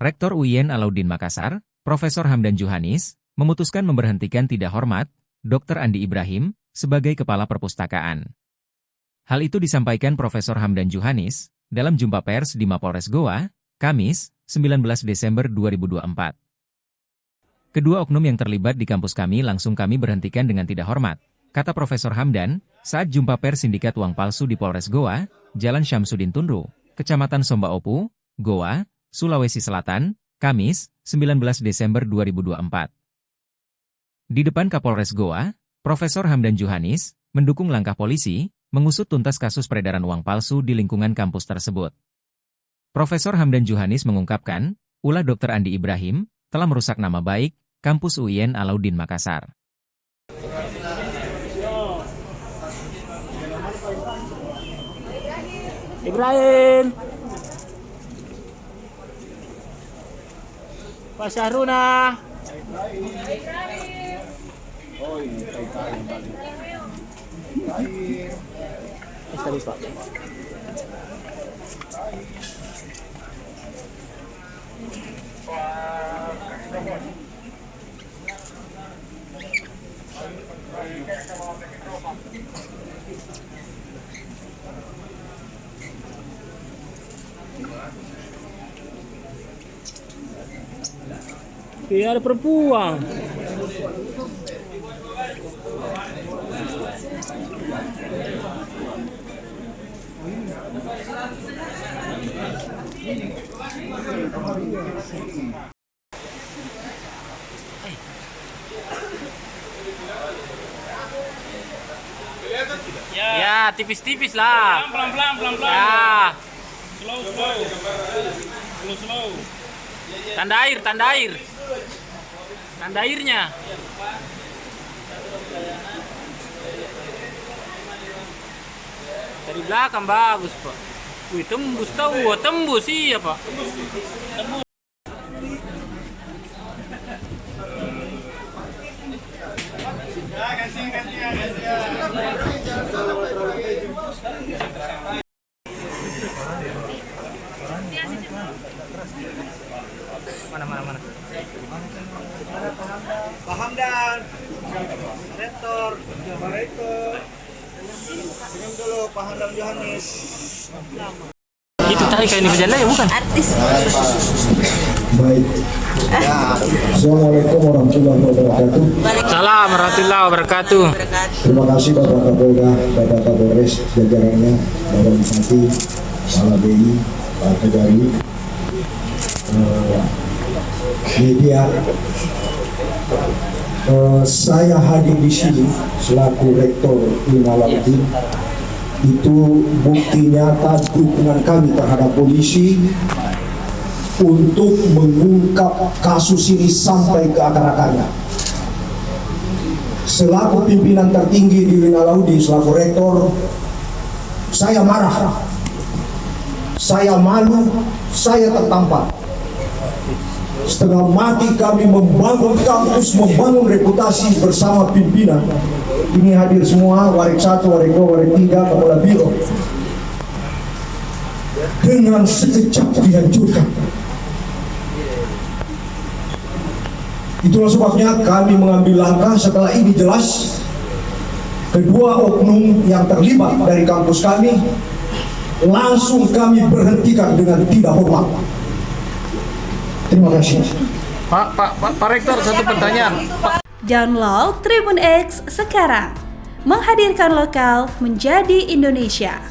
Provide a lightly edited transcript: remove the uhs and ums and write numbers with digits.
Rektor UIN Alauddin Makassar, Profesor Hamdan Juhanis, memutuskan memberhentikan tidak hormat Dr. Andi Ibrahim sebagai Kepala Perpustakaan. Hal itu disampaikan Profesor Hamdan Juhanis dalam jumpa pers di Mapolres Goa, Kamis, 19 Desember 2024. Kedua oknum yang terlibat di kampus kami langsung kami berhentikan dengan tidak hormat, kata Profesor Hamdan saat jumpa pers sindikat uang palsu di Polres Goa, Jalan Syamsuddin Tunru, Kecamatan Somba Opu, Goa, Sulawesi Selatan, Kamis, 19 Desember 2024. Di depan Kapolres Goa, Profesor Hamdan Juhanis mendukung langkah polisi mengusut tuntas kasus peredaran uang palsu di lingkungan kampus tersebut. Profesor Hamdan Juhanis mengungkapkan, ulah Dr. Andi Ibrahim telah merusak nama baik kampus UIN Alauddin Makassar. Ibrahim, Pak Syahruna. Oh ini tadi Pak. Ada perempuan. Ya, tipis-tipis lah. Pelan-pelan. Ya. Slow. Tanda air. Tanda airnya. Dari belakang bagus, Pak. Wih, tembus iya, Pak. Tembus. Mana? Pak Hamdan, Rektor, Senyum dulu Pak Hamdan Juhanis. Itu tadi kayak ini berjalan ya, bukan? Artis. Baik. Assalamualaikum warahmatullahi wabarakatuh. Salam warahmatullahi wabarakatuh. Terima kasih Bapak Kapolda, Bapak Kapolres, jajarannya, Bapak Bupati, Kepala BI, Pak Tegari, media. Saya hadir di sini selaku Rektor UIN Alauddin. Itu bukti nyata dukungan kami terhadap polisi untuk mengungkap kasus ini sampai ke akar-akarnya. Selaku pimpinan tertinggi di UIN Alauddin, selaku Rektor, saya marah, saya malu, saya tertampar. Setengah mati kami membangun kampus, membangun reputasi bersama pimpinan. Ini hadir semua, Warik 1, Warik 2, Warik 3, Kepala Biro. Dengan sekejap dihancurkan. Itulah sebabnya kami mengambil langkah setelah ini jelas. Kedua oknum yang terlibat dari kampus kami langsung kami berhentikan dengan tidak hormat. Terima kasih. Pak Rektor, satu pertanyaan. Download Tribun X sekarang. Menghadirkan lokal menjadi Indonesia.